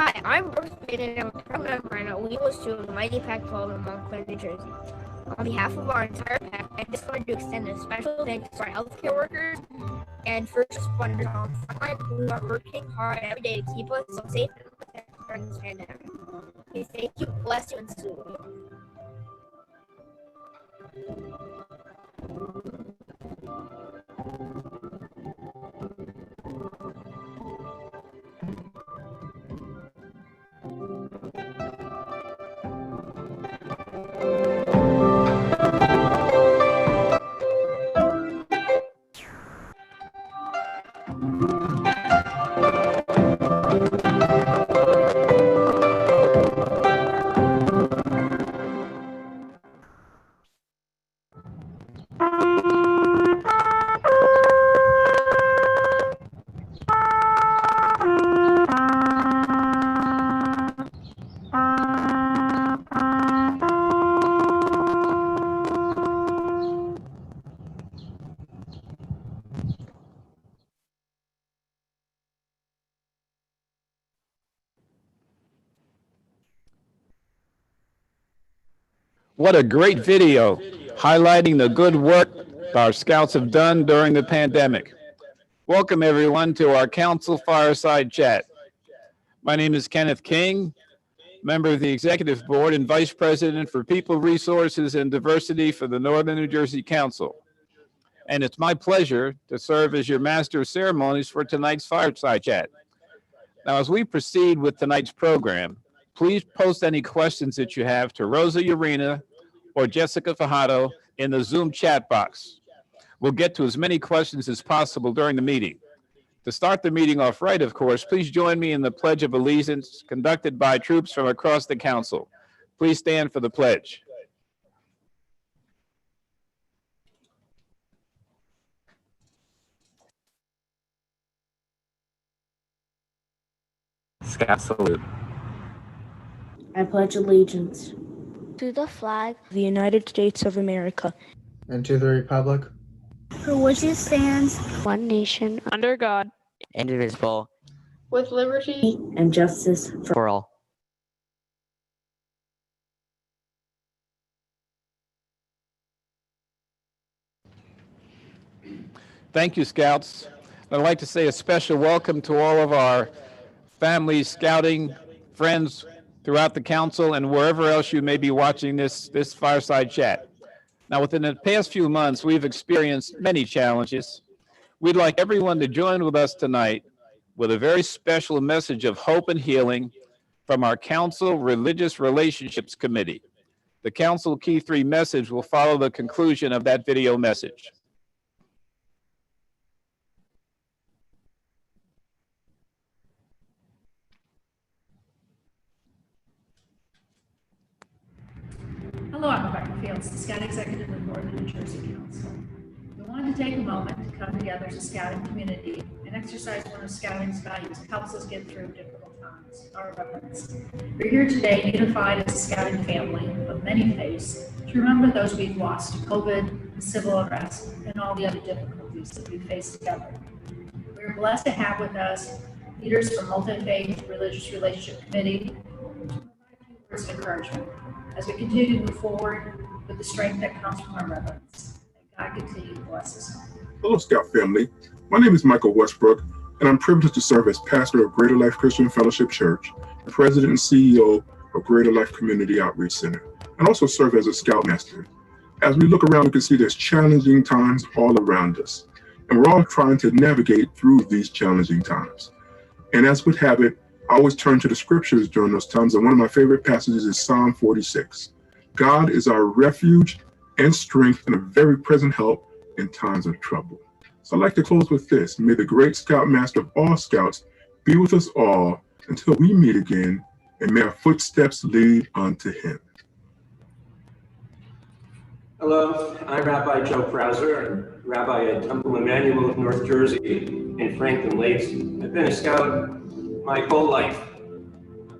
Hi, I'm Brooks Baden, and I'm a proud member and a legal student of the Mighty Pac 12 in Montclair, New Jersey. On behalf of our entire pack, I just wanted to extend a special thanks to our healthcare workers and first responders on the front line who are working hard every day to keep us so safe and protected during this pandemic. We thank you, bless you, and salute you. What a great video highlighting the good work our scouts have done during the pandemic. Welcome everyone to our Council Fireside Chat. My name is Kenneth King, member of the Executive Board and Vice President for People Resources and Diversity for the Northern New Jersey Council. And it's my pleasure to serve as your Master of Ceremonies for tonight's Fireside Chat. Now, as we proceed with tonight's program, please post any questions that you have to Rosa Urena or Jessica Fajardo in the Zoom chat box. We'll get to as many questions as possible during the meeting. To start the meeting off right, of course, please join me in the Pledge of Allegiance conducted by troops from across the council. Please stand for the pledge. Scout salute. I pledge allegiance to the flag of the United States of America and to the republic for which it stands, one nation, under God, indivisible, with liberty and justice for all. Thank you, Scouts. I'd like to say a special welcome to all of our families, scouting friends throughout the council and wherever else you may be watching this fireside chat. Now, within the past few months, we've experienced many challenges. We'd like everyone to join with us tonight with a very special message of hope and healing from our Council Religious Relationships Committee. The Council Key 3 message will follow the conclusion of that video message. Hello, I'm Rebecca Fields, the Scout Executive of the Northern New Jersey Council. We wanted to take a moment to come together as a scouting community and exercise one of scouting's values that helps us get through difficult times, our reverence. We're here today unified as a scouting family of many faiths to remember those we've lost to COVID, the civil unrest, and all the other difficulties that we face together. We're blessed to have with us leaders from Multi-Faith Religious Relationship Committee to provide a few words of encouragement as we continue to move forward with the strength that comes from our reverence. May God continue to bless us all. Hello, Scout family. My name is Michael Westbrook, and I'm privileged to serve as pastor of Greater Life Christian Fellowship Church, and president and CEO of Greater Life Community Outreach Center, and also serve as a Scoutmaster. As we look around, we can see there's challenging times all around us, and we're all trying to navigate through these challenging times. And as would have it, I always turn to the scriptures during those times, and one of my favorite passages is Psalm 46. God is our refuge and strength and a very present help in times of trouble. So I'd like to close with this. May the great Scoutmaster of all Scouts be with us all until we meet again, and may our footsteps lead unto him. Hello, I'm Rabbi Joe Krauser, and Rabbi at Temple Emmanuel of North Jersey in Franklin Lakes. I've been a Scout my whole life.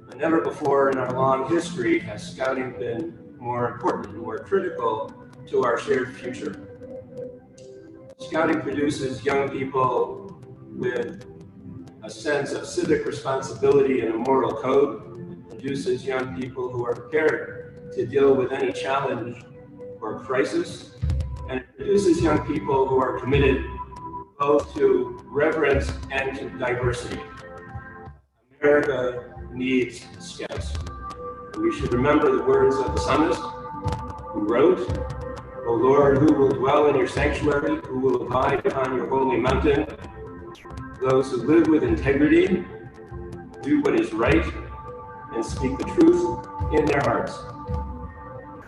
But never before in our long history has Scouting been more important, more critical to our shared future. Scouting produces young people with a sense of civic responsibility and a moral code, produces young people who are prepared to deal with any challenge or crisis, and it produces young people who are committed both to reverence and to diversity. America needs scouts. We should remember the words of the psalmist who wrote, "O Lord, who will dwell in your sanctuary, who will abide upon your holy mountain? Those who live with integrity, do what is right, and speak the truth in their hearts.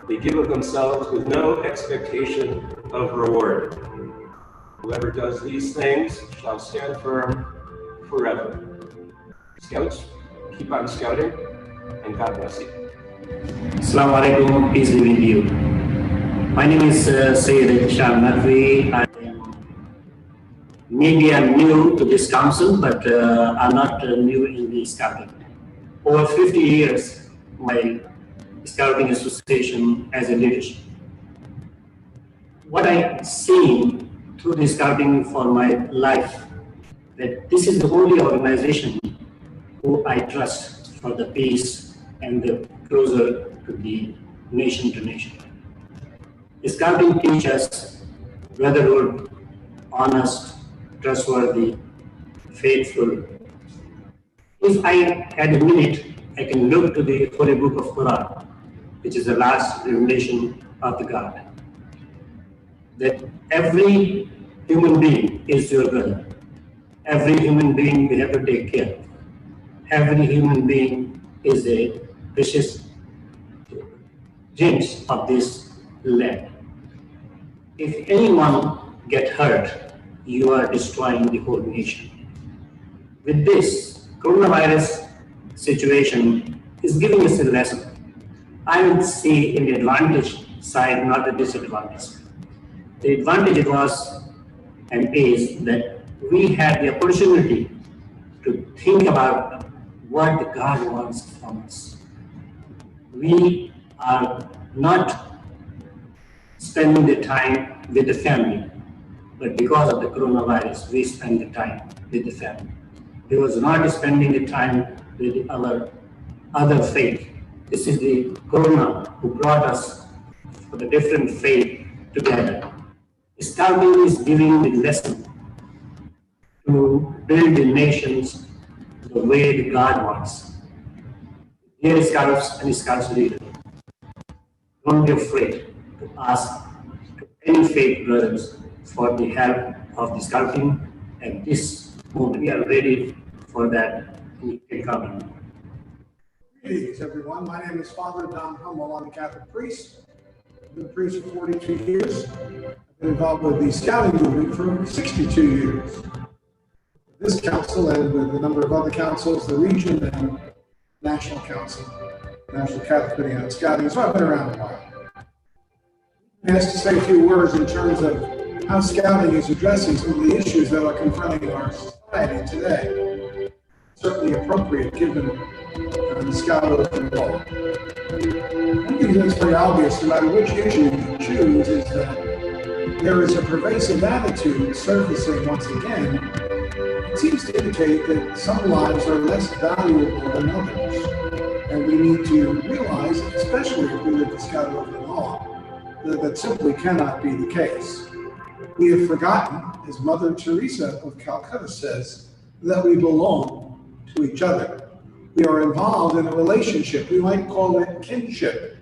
They give of themselves with no expectation of reward. Whoever does these things shall stand firm forever." Scouts, keep on scouting, and God bless you. Assalamu alaikum, peace be with you. My name is Sayyid Shah Naqvi. Maybe I'm new to this council, but I'm not new in the scouting. Over 50 years, my scouting association as a leadership. What I've seen through the scouting for my life, that this is the only organization who I trust for the peace and the closer to the nation to nation. Scouting teaches us brotherhood, honest, trustworthy, faithful. If I had a minute, I can look to the Holy Book of Quran, which is the last revelation of the God. That every human being is your brother. Every human being we have to take care of. Every human being is a precious gems of this land. If anyone get hurt, you are destroying the whole nation. With this, coronavirus situation is giving us a lesson. I would see in the advantage side, not the disadvantage. The advantage was and is that we had the opportunity to think about what God wants from us. We are not spending the time with the family, but because of the coronavirus, we spend the time with the family. We was not spending the time with our other faith. This is the corona who brought us for the different faith together. Scouting is giving the lesson to build the nations the way the God wants. Dear scouts and scouts leaders, don't be afraid to ask to any faith brothers for the help of the scouting, and this moment we are ready for that. We can come. Greetings, everyone. My name is Father Don Hummel. I'm a Catholic priest. I've been a priest for 42 years. I've been involved with the scouting movement for 62 years. This council and with a number of other councils, the region and national council, National Catholic Committee on Scouting. So I've been around a while. I'm asked to say a few words in terms of how scouting is addressing some of the issues that are confronting our society today. Certainly appropriate given the scout open law. I think it's very obvious, no matter which issue you choose, is that there is a pervasive attitude surfacing once again. It seems to indicate that some lives are less valuable than others. And we need to realize, especially if we live in scout open law, that simply cannot be the case. We have forgotten, as Mother Teresa of Calcutta says, that we belong to each other. We are involved in a relationship. We might call it kinship.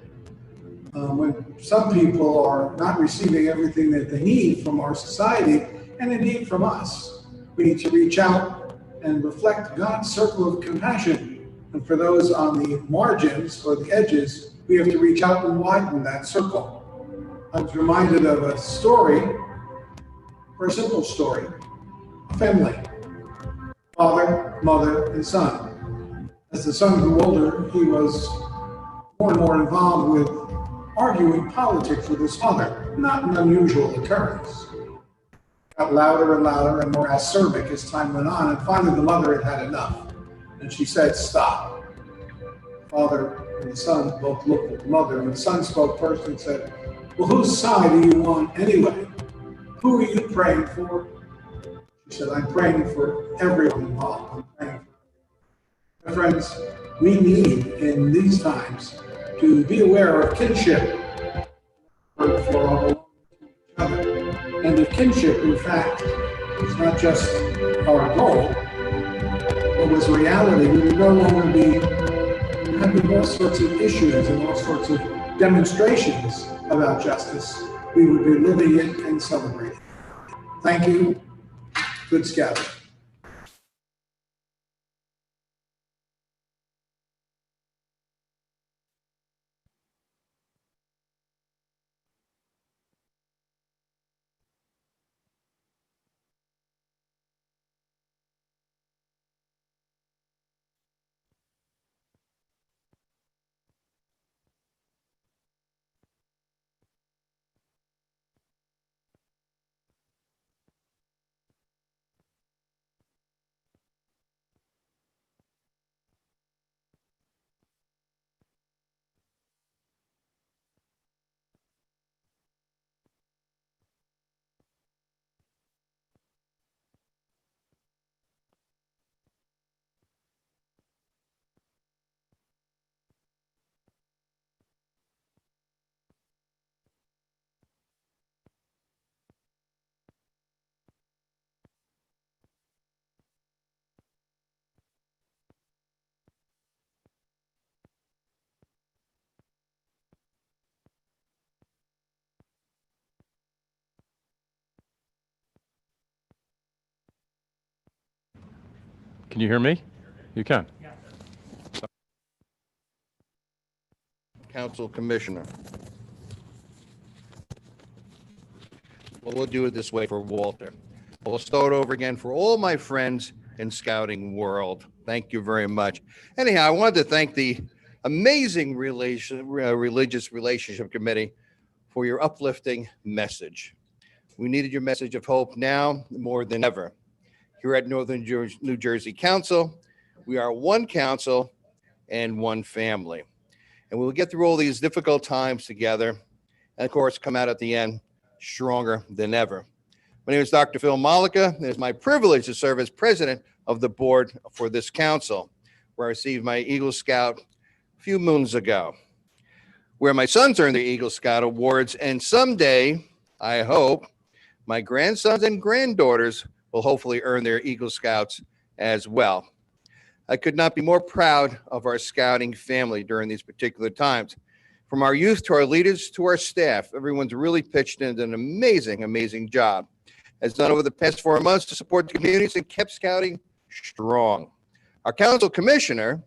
When some people are not receiving everything that they need from our society, and indeed from us, we need to reach out and reflect God's circle of compassion. And for those on the margins or the edges, we have to reach out and widen that circle. I was reminded of a story, or a simple story, a family, father, mother, and son. As the son grew older, he was more and more involved with arguing politics with his father, not an unusual occurrence. Got louder and louder and more acerbic as time went on, and finally the mother had enough, and she said, "Stop." The father and the son both looked at the mother, and the son spoke first and said, "Well, whose side do you want anyway? Who are you praying for?" She said, I'm praying for everyone involved. I'm praying for my friends. We need in these times to be aware of kinship for all each other. And the kinship, in fact, is not just our goal, but was reality. We would no longer be having all sorts of issues and all sorts of demonstrations about justice. We would be living it and celebrating. Thank you. Good scouting. Can you hear me? You can. Council Commissioner. Well, we'll do it this way for Walter. We'll start over again for all my friends in scouting world. Thank you very much. Anyhow, I wanted to thank the amazing Religious Relationship Committee for your uplifting message. We needed your message of hope now more than ever. Here at Northern New Jersey Council, we are one council and one family. And we'll get through all these difficult times together, and of course, come out at the end stronger than ever. My name is Dr. Phil Malika, and it's my privilege to serve as president of the board for this council, where I received my Eagle Scout a few moons ago, where my sons earned their Eagle Scout awards, and someday, I hope, my grandsons and granddaughters will hopefully earn their Eagle Scouts as well. I could not be more proud of our scouting family during these particular times. From our youth to our leaders to our staff, everyone's really pitched in an amazing, amazing job. Has done over the past 4 months to support the communities and kept scouting strong. Our council commissioner,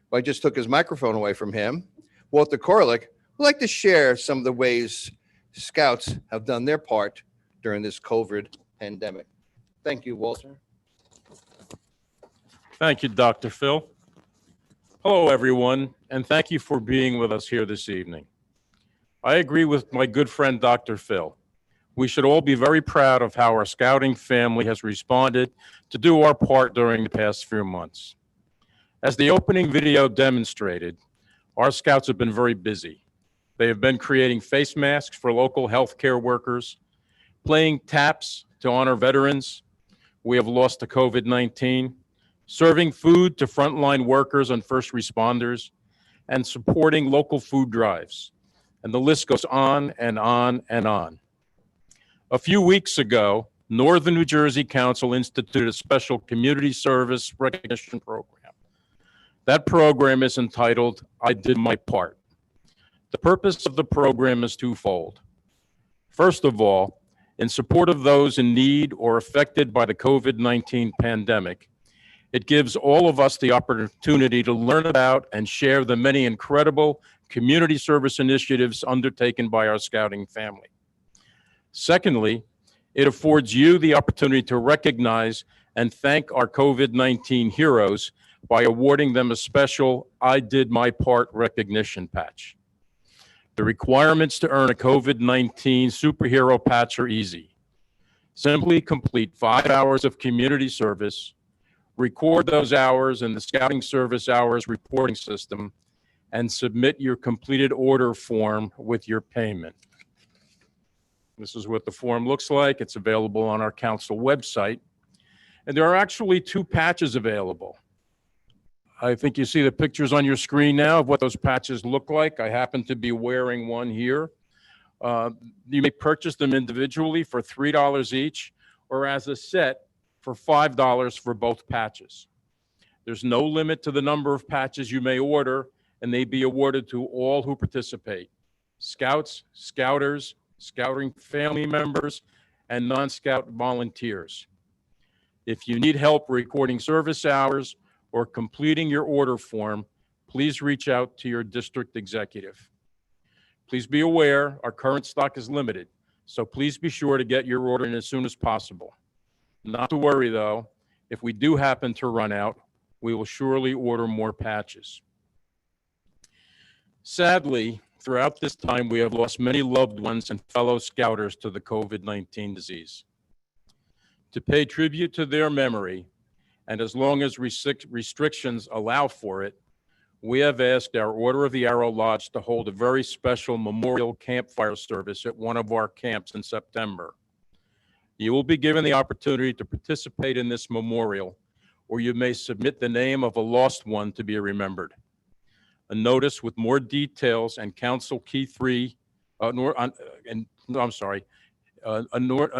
who I just took his microphone away from him, Walter Korlick, would like to share some of the ways scouts have done their part during this COVID pandemic. Thank you, Walter. Thank you, Dr. Phil. Hello, everyone, and thank you for being with us here this evening. I agree with my good friend, Dr. Phil. We should all be very proud of how our scouting family has responded to do our part during the past few months. As the opening video demonstrated, our scouts have been very busy. They have been creating face masks for local healthcare workers, playing taps to honor veterans we have lost to COVID-19, serving food to frontline workers and first responders, and supporting local food drives. And the list goes on and on and on. A few weeks ago, Northern New Jersey Council instituted a special community service recognition program. That program is entitled, I Did My Part. The purpose of the program is twofold. First of all, in support of those in need or affected by the COVID-19 pandemic, it gives all of us the opportunity to learn about and share the many incredible community service initiatives undertaken by our scouting family. Secondly, it affords you the opportunity to recognize and thank our COVID-19 heroes by awarding them a special I Did My Part recognition patch. The requirements to earn a COVID-19 superhero patch are easy. Simply complete 5 hours of community service, record those hours in the Scouting Service Hours reporting system, and submit your completed order form with your payment. This is what the form looks like. It's available on our council website. And there are actually 2 patches available. I think you see the pictures on your screen now of what those patches look like. I happen to be wearing one here. You may purchase them individually for $3 each or as a set for $5 for both patches. There's no limit to the number of patches you may order, and they be awarded to all who participate: Scouts, Scouters, Scouting family members, and non-Scout volunteers. If you need help recording service hours or completing your order form, please reach out to your district executive. Please be aware our current stock is limited, so please be sure to get your order in as soon as possible. Not to worry though, if we do happen to run out, we will surely order more patches. Sadly, throughout this time, we have lost many loved ones and fellow Scouters to the COVID-19 disease. To pay tribute to their memory, and as long as restrictions allow for it, we have asked our Order of the Arrow Lodge to hold a very special memorial campfire service at one of our camps in September. You will be given the opportunity to participate in this memorial, or you may submit the name of a lost one to be remembered. A notice with more details and Council Key 3, a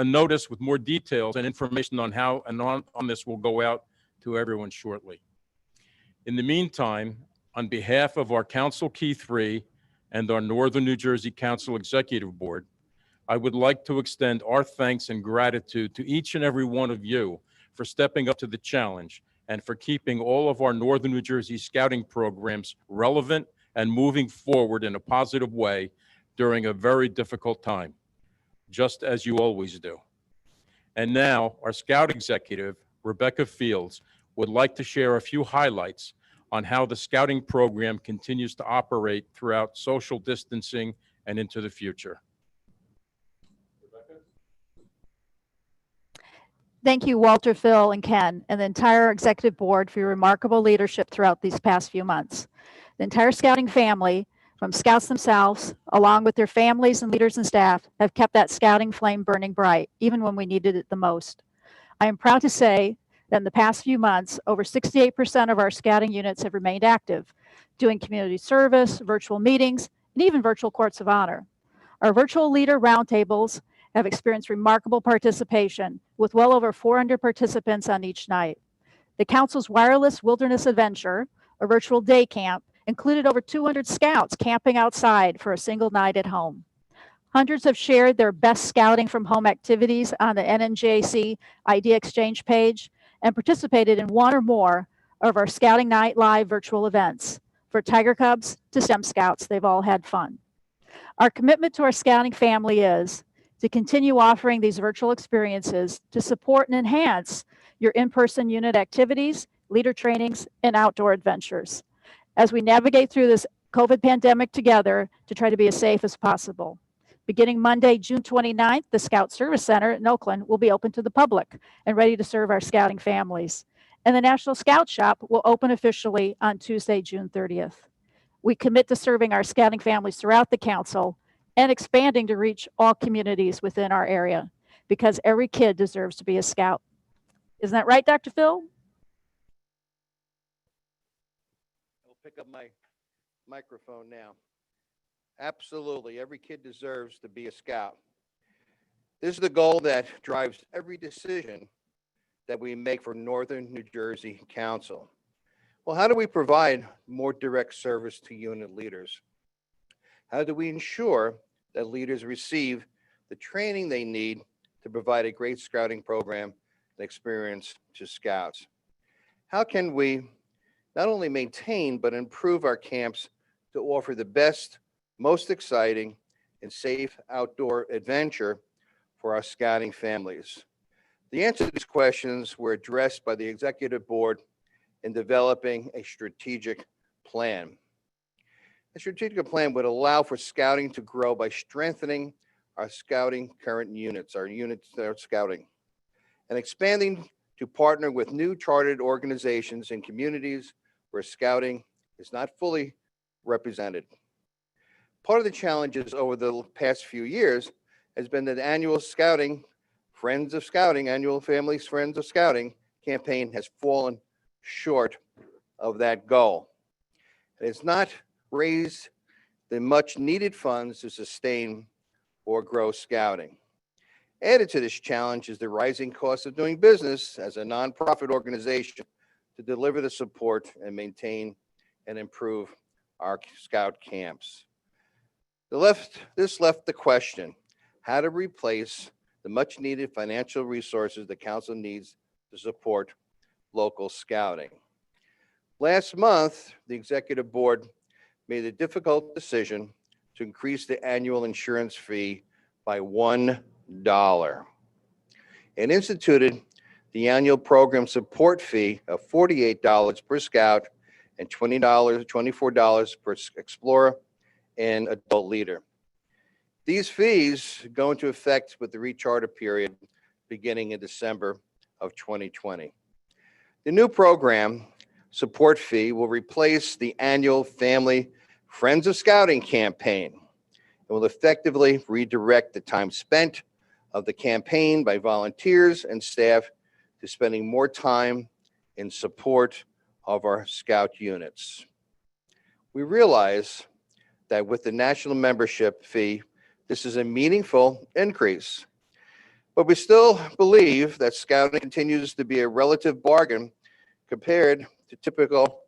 notice with more details and information on how and on this will go out to everyone shortly. In the meantime, on behalf of our Council Key 3 and our Northern New Jersey Council Executive Board, I would like to extend our thanks and gratitude to each and every one of you for stepping up to the challenge and for keeping all of our Northern New Jersey scouting programs relevant and moving forward in a positive way during a very difficult time, just as you always do. And now, our Scout Executive, Rebecca Fields, would like to share a few highlights on how the scouting program continues to operate throughout social distancing and into the future. Thank you, Walter, Phil, and Ken, and the entire executive board for your remarkable leadership throughout these past few months. The entire scouting family, from scouts themselves, along with their families and leaders and staff, have kept that scouting flame burning bright, even when we needed it the most. I am proud to say that in the past few months, over 68% of our scouting units have remained active, doing community service, virtual meetings, and even virtual courts of honor. Our virtual leader roundtables have experienced remarkable participation, with well over 400 participants on each night. The Council's Wireless Wilderness Adventure, a virtual day camp, included over 200 scouts camping outside for a single night at home. Hundreds have shared their best scouting from home activities on the NNJC Idea Exchange page and participated in one or more of our Scouting Night Live virtual events. For Tiger Cubs to STEM Scouts, they've all had fun. Our commitment to our scouting family is to continue offering these virtual experiences to support and enhance your in-person unit activities, leader trainings, and outdoor adventures as we navigate through this COVID pandemic together to try to be as safe as possible. Beginning Monday, June 29th, the Scout Service Center in Oakland will be open to the public and ready to serve our scouting families. And the National Scout Shop will open officially on Tuesday, June 30th. We commit to serving our scouting families throughout the council and expanding to reach all communities within our area, because every kid deserves to be a scout. Isn't that right, Dr. Phil? I'll pick up my microphone now. Absolutely, every kid deserves to be a scout. This is the goal that drives every decision that we make for Northern New Jersey Council. Well, how do we provide more direct service to unit leaders? How do we ensure that leaders receive the training they need to provide a great scouting program and experience to scouts? How can we not only maintain but improve our camps to offer the best, most exciting, and safe outdoor adventure for our scouting families? The answer to these questions were addressed by the executive board in developing a strategic plan. A strategic plan would allow for scouting to grow by strengthening our scouting current units, our units that are scouting, and expanding to partner with new chartered organizations and communities where scouting is not fully represented. Part of the challenges over the past few years has been that annual scouting, Friends of Scouting, annual families Friends of Scouting campaign has fallen short of that goal. It has not raised the much needed funds to sustain or grow scouting. Added to this challenge is the rising cost of doing business as a nonprofit organization to deliver the support and maintain and improve our scout camps. This left the question, how to replace the much needed financial resources the council needs to support local scouting. Last month, the executive board made the difficult decision to increase the annual insurance fee by $1 and instituted the annual program support fee of $48 per scout and $24 per explorer and adult leader. These fees go into effect with the recharter period beginning in December of 2020. The new program support fee will replace the annual Family Friends of Scouting campaign and will effectively redirect the time spent of the campaign by volunteers and staff to spending more time in support of our scout units. We realize that with the national membership fee, this is a meaningful increase, but we still believe that scouting continues to be a relative bargain compared to typical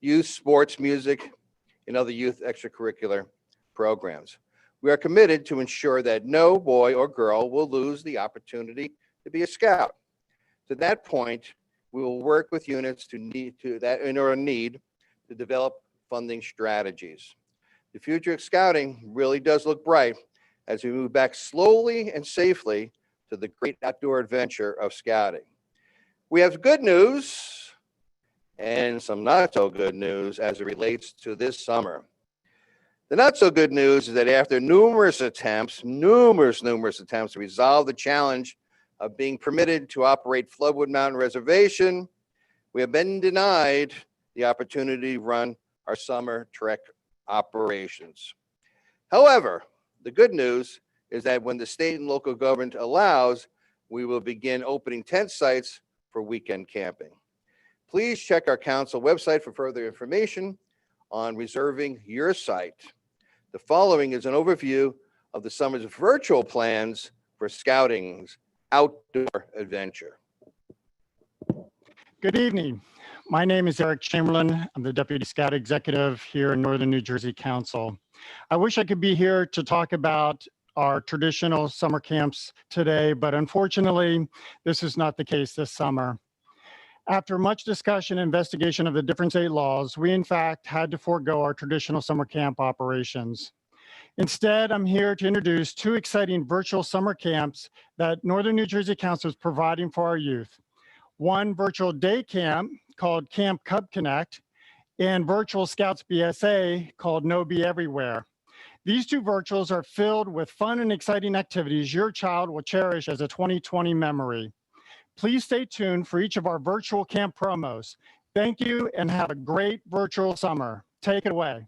youth sports, music, and other youth extracurricular programs. We are committed to ensure that no boy or girl will lose the opportunity to be a scout. To that point, we will work with units in our need to develop funding strategies. The future of scouting really does look bright as we move back slowly and safely to the great outdoor adventure of scouting. We have good news and some not so good news as it relates to this summer. The not so good news is that after numerous attempts to resolve the challenge of being permitted to operate Floodwood Mountain Reservation, we have been denied the opportunity to run our summer trek operations. However, the good news is that when the state and local government allows, we will begin opening tent sites for weekend camping. Please check our council website for further information on reserving your site. The following is an overview of the summer's virtual plans for scouting's outdoor adventure. Good evening. My name is Eric Chamberlain. I'm the Deputy Scout Executive here in Northern New Jersey Council. I wish I could be here to talk about our traditional summer camps today, but unfortunately, this is not the case this summer. After much discussion and investigation of the different state laws, we in fact had to forego our traditional summer camp operations. Instead, I'm here to introduce two exciting virtual summer camps that Northern New Jersey Council is providing for our youth. One virtual day camp called Camp Cub Connect and virtual Scouts BSA called No Be Everywhere. These two virtuals are filled with fun and exciting activities your child will cherish as a 2020 memory. Please stay tuned for each of our virtual camp promos. Thank you and have a great virtual summer. Take it away.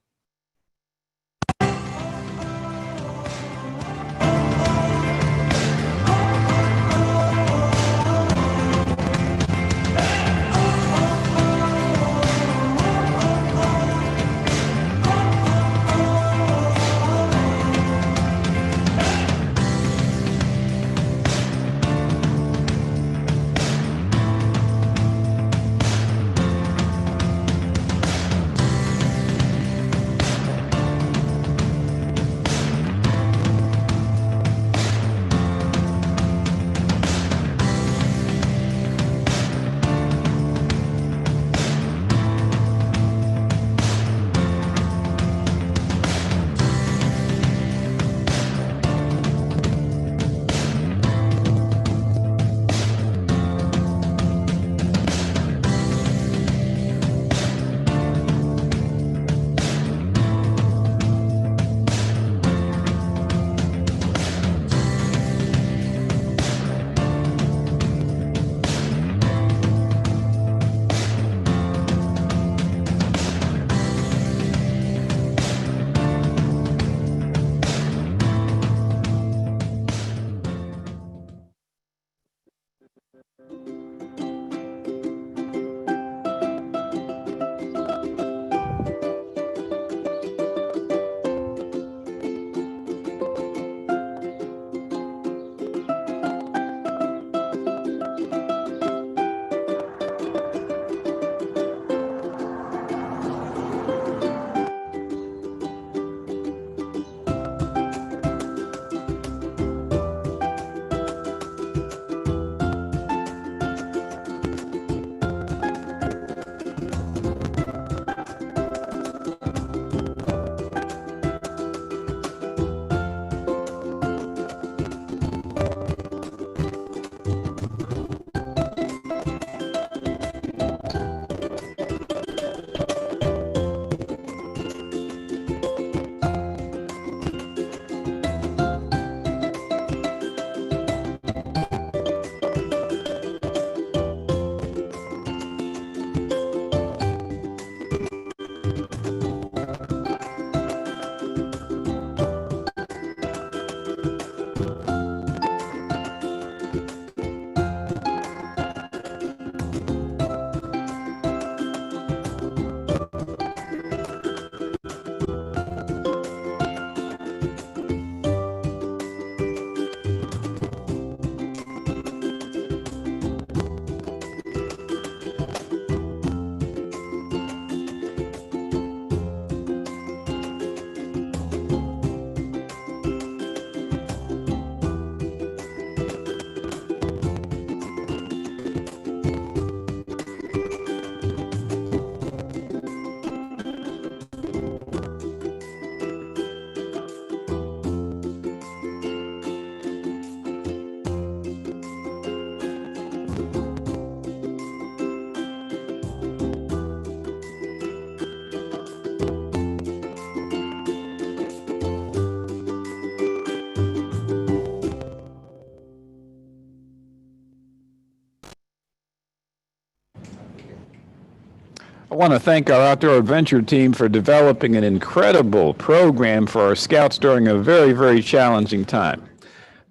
want to thank our outdoor adventure team for developing an incredible program for our scouts during a very, very challenging time.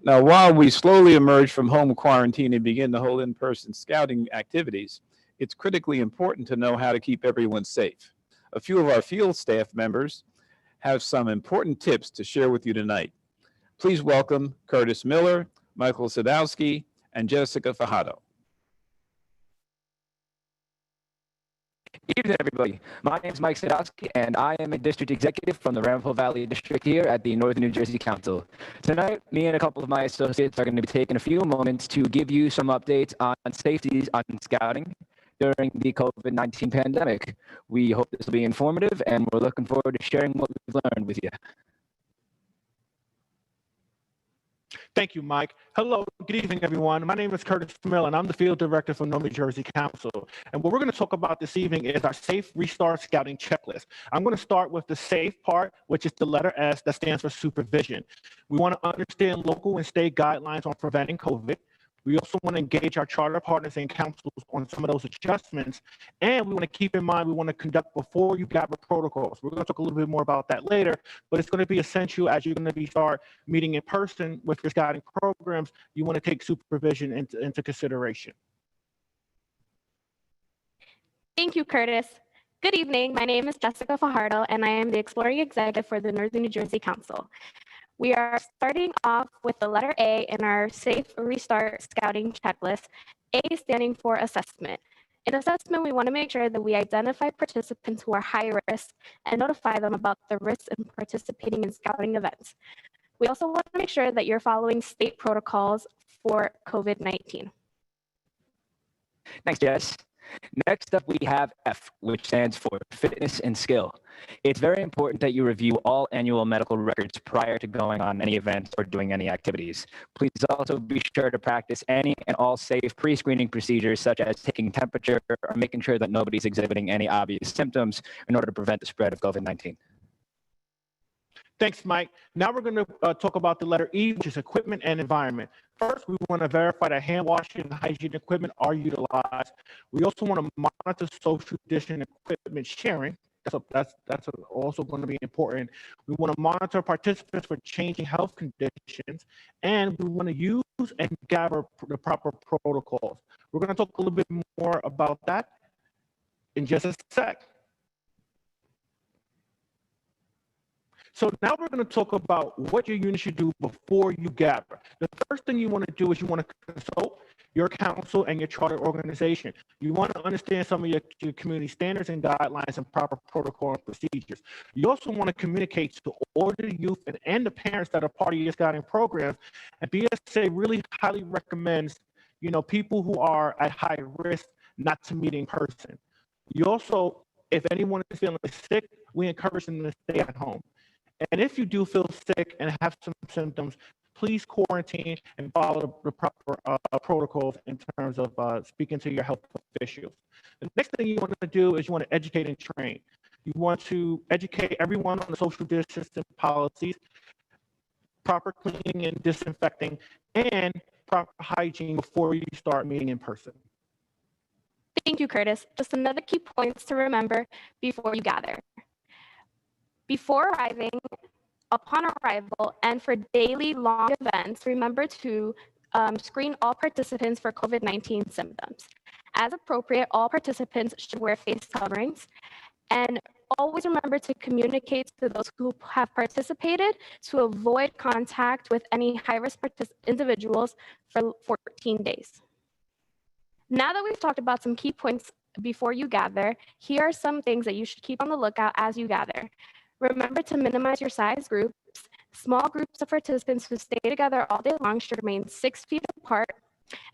Now, while we slowly emerge from home quarantine and begin to hold in-person scouting activities, it's critically important to know how to keep everyone safe. A few of our field staff members have some important tips to share with you tonight. Please welcome Curtis Miller, Michael Sadowski, and Jessica Fajardo. Good evening, everybody. My name is Mike Sadowski, and I am a district executive from the Ramsville Valley District here at the Northern New Jersey Council. Tonight, me and a couple of my associates are going to be taking a few moments to give you some updates on safety on scouting during the COVID-19 pandemic. We hope this will be informative, and we're looking forward to sharing what we've learned with you. Thank you, Mike. Hello, good evening, everyone. My name is Curtis Miller, and I'm the field director for Northern New Jersey Council. And what we're going to talk about this evening is our Safe Restart Scouting Checklist. I'm going to start with the SAFE part, which is the letter S that stands for supervision. We want to understand local and state guidelines on preventing COVID. We also want to engage our charter partners and councils on some of those adjustments. And we want to keep in mind, we want to conduct before you gather protocols. We're going to talk a little bit more about that later, but it's going to be essential as you're going to start meeting in person with your scouting programs. You want to take supervision into consideration. Thank you, Curtis. Good evening. My name is Jessica Fajardo, and I am the Exploring Executive for the Northern New Jersey Council. We are starting off with the letter A in our Safe Restart Scouting Checklist, A standing for assessment. In assessment, we want to make sure that we identify participants who are high risk and notify them about the risks in participating in scouting events. We also want to make sure that you're following state protocols for COVID-19. Thanks, Jess. Next up, we have F, which stands for fitness and skill. It's very important that you review all annual medical records prior to going on any events or doing any activities. Please also be sure to practice any and all safe pre-screening procedures, such as taking temperature or making sure that nobody's exhibiting any obvious symptoms in order to prevent the spread of COVID-19. Thanks, Mike. Now we're going to talk about the letter E, which is equipment and environment. First, we want to verify that hand washing and hygiene equipment are utilized. We also want to monitor social distance equipment sharing. That's also going to be important. We want to monitor participants for changing health conditions, and we want to use and gather the proper protocols. We're going to talk a little bit more about that in just a sec. So now we're going to talk about what your unit should do before you gather. The first thing you want to do is you want to consult your council and your charter organization. You want to understand some of your community standards and guidelines and proper protocol and procedures. You also want to communicate to all the youth and the parents that are part of your scouting program. And BSA really highly recommends, people who are at high risk not to meet in person. You also, if anyone is feeling sick, we encourage them to stay at home. And if you do feel sick and have some symptoms, please quarantine and follow the proper protocols in terms of speaking to your health officials. The next thing you want to do is you want to educate and train. You want to educate everyone on the social distancing policies, proper cleaning and disinfecting, and proper hygiene before you start meeting in person. Thank you, Curtis. Just another key points to remember before you gather. Before arriving, upon arrival, and for daily long events, remember to screen all participants for COVID-19 symptoms. As appropriate, all participants should wear face coverings, and always remember to communicate to those who have participated to avoid contact with any high-risk individuals for 14 days. Now that we've talked about some key points before you gather, here are some things that you should keep on the lookout as you gather. Remember to minimize your size groups. Small groups of participants who stay together all day long should remain 6 feet apart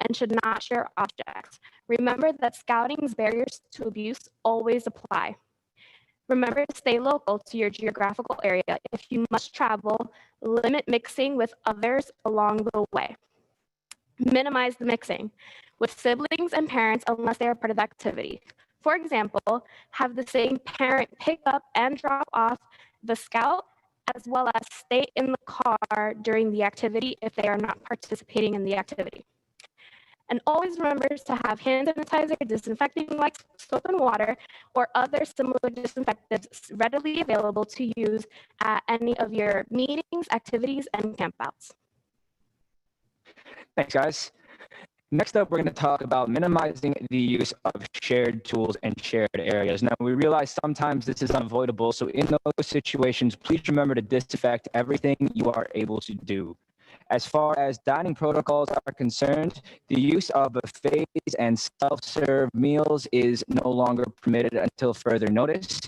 and should not share objects. Remember that scouting's barriers to abuse always apply. Remember to stay local to your geographical area. If you must travel, limit mixing with others along the way. Minimize the mixing with siblings and parents unless they are part of the activity. For example, have the same parent pick up and drop off the scout, as well as stay in the car during the activity if they are not participating in the activity. And always remember to have hand sanitizer, disinfecting like soap and water, or other similar disinfectants readily available to use at any of your meetings, activities, and campouts. Thanks, guys. Next up, we're going to talk about minimizing the use of shared tools and shared areas. Now, we realize sometimes this is unavoidable, so in those situations, please remember to disinfect everything you are able to do. As far as dining protocols are concerned, the use of buffets and self-serve meals is no longer permitted until further notice.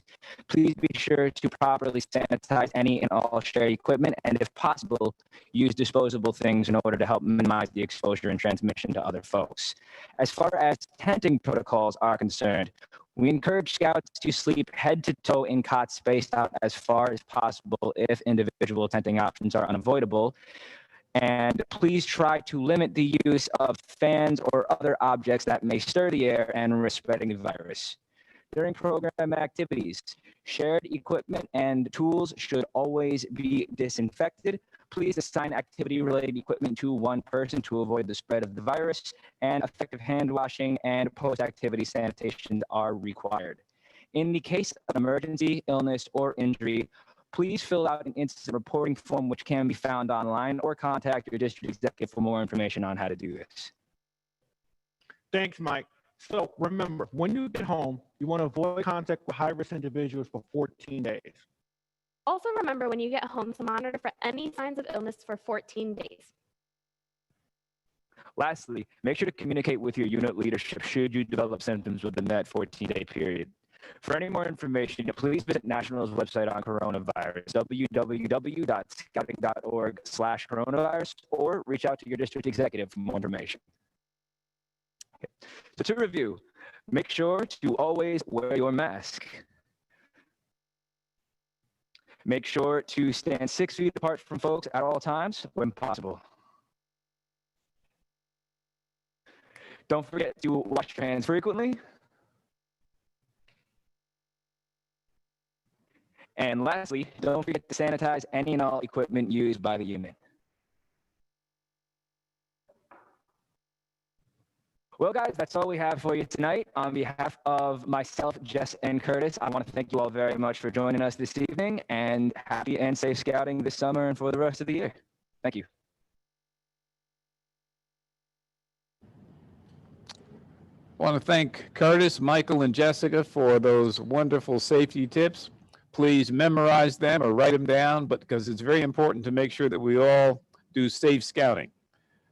Please be sure to properly sanitize any and all shared equipment, and if possible, use disposable things in order to help minimize the exposure and transmission to other folks. As far as tenting protocols are concerned, we encourage scouts to sleep head to toe in cots spaced out as far as possible if individual tenting options are unavoidable. And please try to limit the use of fans or other objects that may stir the air and risk spreading the virus. During program activities, shared equipment and tools should always be disinfected. Please assign activity-related equipment to one person to avoid the spread of the virus, and effective hand washing and post-activity sanitation are required. In the case of emergency, illness, or injury, please fill out an incident reporting form which can be found online, or contact your district executive for more information on how to do this. Thanks, Mike. So remember, when you get home, you want to avoid contact with high-risk individuals for 14 days. Also remember when you get home to monitor for any signs of illness for 14 days. Lastly, make sure to communicate with your unit leadership should you develop symptoms within that 14-day period. For any more information, please visit National's website on coronavirus, www.scouting.org/coronavirus, or reach out to your district executive for more information. Okay. So to review, make sure to always wear your mask. Make sure to stand 6 feet apart from folks at all times when possible. Don't forget to wash your hands frequently. And lastly, don't forget to sanitize any and all equipment used by the unit. Well, guys, that's all we have for you tonight. On behalf of myself, Jess, and Curtis, I want to thank you all very much for joining us this evening, and happy and safe scouting this summer and for the rest of the year. Thank you. I want to thank Curtis, Michael, and Jessica for those wonderful safety tips. Please memorize them or write them down, but because it's very important to make sure that we all do safe scouting.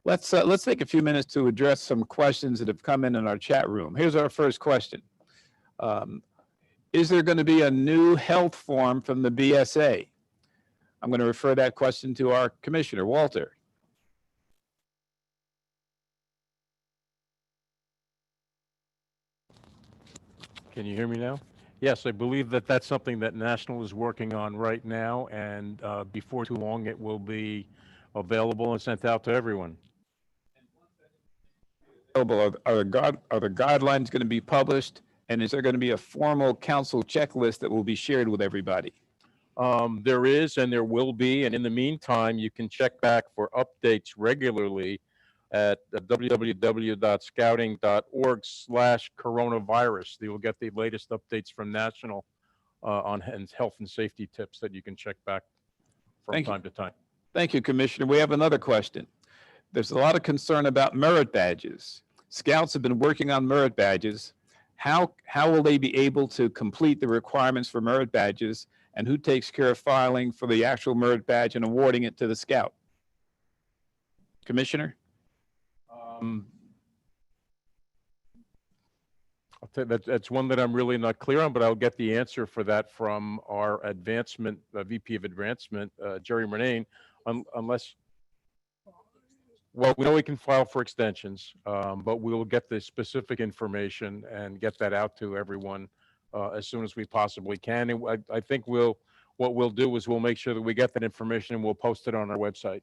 Let's take a few minutes to address some questions that have come in our chat room. Here's our first question. Is there going to be a new health form from the BSA? I'm going to refer that question to our commissioner, Walter. Can you hear me now? Yes, I believe that that's something that National is working on right now, and before too long it will be available and sent out to everyone. Are the guidelines going to be published, and is there going to be a formal council checklist that will be shared with everybody? There is, and there will be, and in the meantime, you can check back for updates regularly at www.scouting.org/coronavirus. You will get the latest updates from National on health and safety tips that you can check back from time to time. Thank you, Commissioner. We have another question. There's a lot of concern about merit badges. Scouts have been working on merit badges. How will they be able to complete the requirements for merit badges, and who takes care of filing for the actual merit badge and awarding it to the scout? Commissioner? I'll tell you, that's one that I'm really not clear on, but I'll get the answer for that from our advancement, VP of Advancement, Jerry Murnane, unless, well, we know we can file for extensions, but we will get the specific information and get that out to everyone as soon as we possibly can. And I think what we'll do is we'll make sure that we get that information and we'll post it on our website.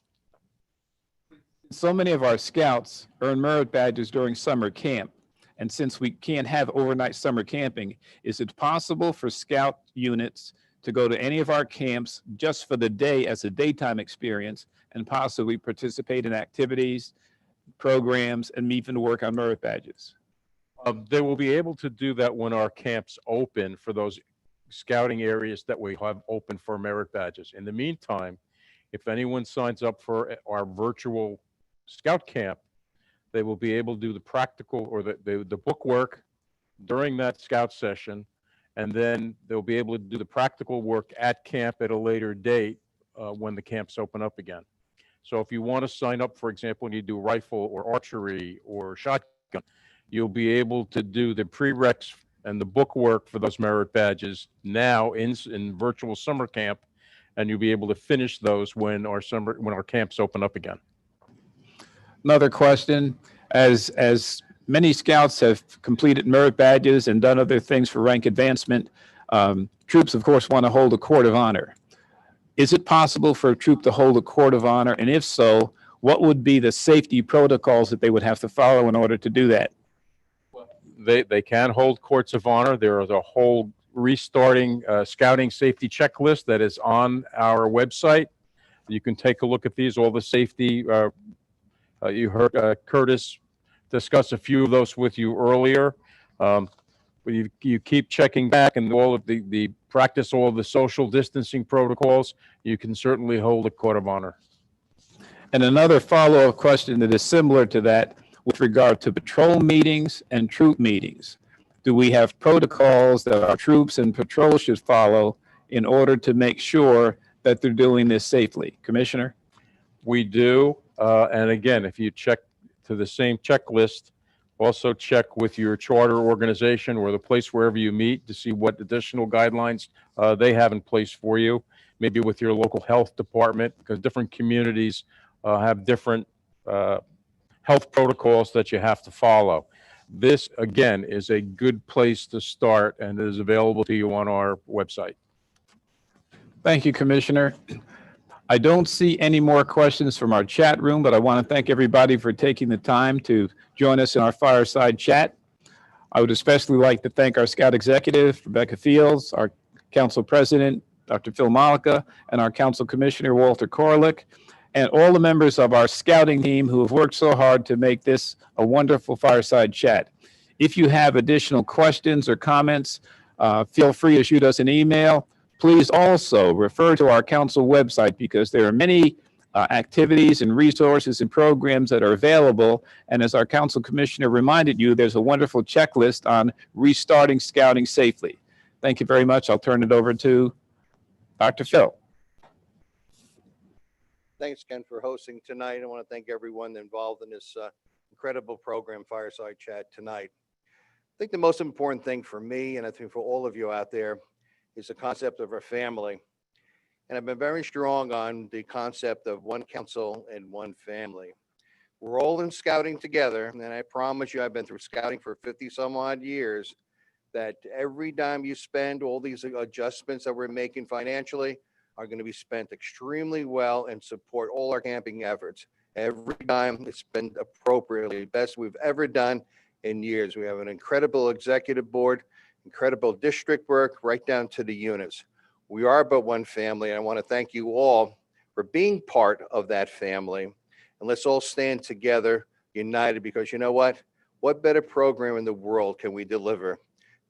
So many of our scouts earn merit badges during summer camp. And since we can't have overnight summer camping, is it possible for scout units to go to any of our camps just for the day as a daytime experience and possibly participate in activities programs, and even work on merit badges? They will be able to do that when our camps open for those scouting areas that we have open for merit badges. In the meantime, if anyone signs up for our virtual scout camp, they will be able to do the practical or the book work during that scout session, and then they'll be able to do the practical work at camp at a later date when the camps open up again. So if you want to sign up, for example, and you do rifle or archery or shotgun, you'll be able to do the prereqs and the book work for those merit badges now in virtual summer camp, and you'll be able to finish those when our camps open up again. Another question, as many scouts have completed merit badges and done other things for rank advancement, troops, of course, want to hold a court of honor. Is it possible for a troop to hold a court of honor? And if so, what would be the safety protocols that they would have to follow in order to do that? They can hold courts of honor. There is a whole restarting scouting safety checklist that is on our website. You can take a look at these, all the safety. You heard Curtis discuss a few of those with you earlier. You keep checking back and all of the practice, all of the social distancing protocols, you can certainly hold a court of honor. And another follow-up question that is similar to that with regard to patrol meetings and troop meetings. Do we have protocols that our troops and patrol should follow in order to make sure that they're doing this safely? Commissioner? We do. And again, if you check to the same checklist, also check with your charter organization or the place wherever you meet to see what additional guidelines they have in place for you. Maybe with your local health department, because different communities have different health protocols that you have to follow. This, again, is a good place to start and is available to you on our website. Thank you, Commissioner. I don't see any more questions from our chat room, but I want to thank everybody for taking the time to join us in our fireside chat. I would especially like to thank our Scout Executive, Rebecca Fields, our Council President, Dr. Phil Malika, and our Council Commissioner, Walter Korlick, and all the members of our scouting team who have worked so hard to make this a wonderful fireside chat. If you have additional questions or comments, feel free to shoot us an email. Please also refer to our council website because there are many activities and resources and programs that are available. And as our council commissioner reminded you, there's a wonderful checklist on restarting scouting safely. Thank you very much. I'll turn it over to Dr. Phil. Thanks, Ken, for hosting tonight. I want to thank everyone involved in this incredible program, Fireside Chat, tonight. I think the most important thing for me, and I think for all of you out there, is the concept of our family. And I've been very strong on the concept of one council and one family. We're all in scouting together, and I promise you, I've been through scouting for 50 some odd years, that every dime you spend, all these adjustments that we're making financially are going to be spent extremely well and support all our camping efforts. Every dime is spent appropriately, best we've ever done in years. We have an incredible executive board, incredible district work, right down to the units. We are but one family, and I want to thank you all for being part of that family. And let's all stand together, united, because you know what? What better program in the world can we deliver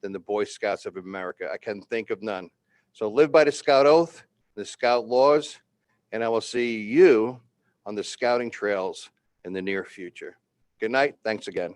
than the Boy Scouts of America? I can think of none. So live by the Scout Oath, the Scout laws, and I will see you on the scouting trails in the near future. Good night. Thanks again.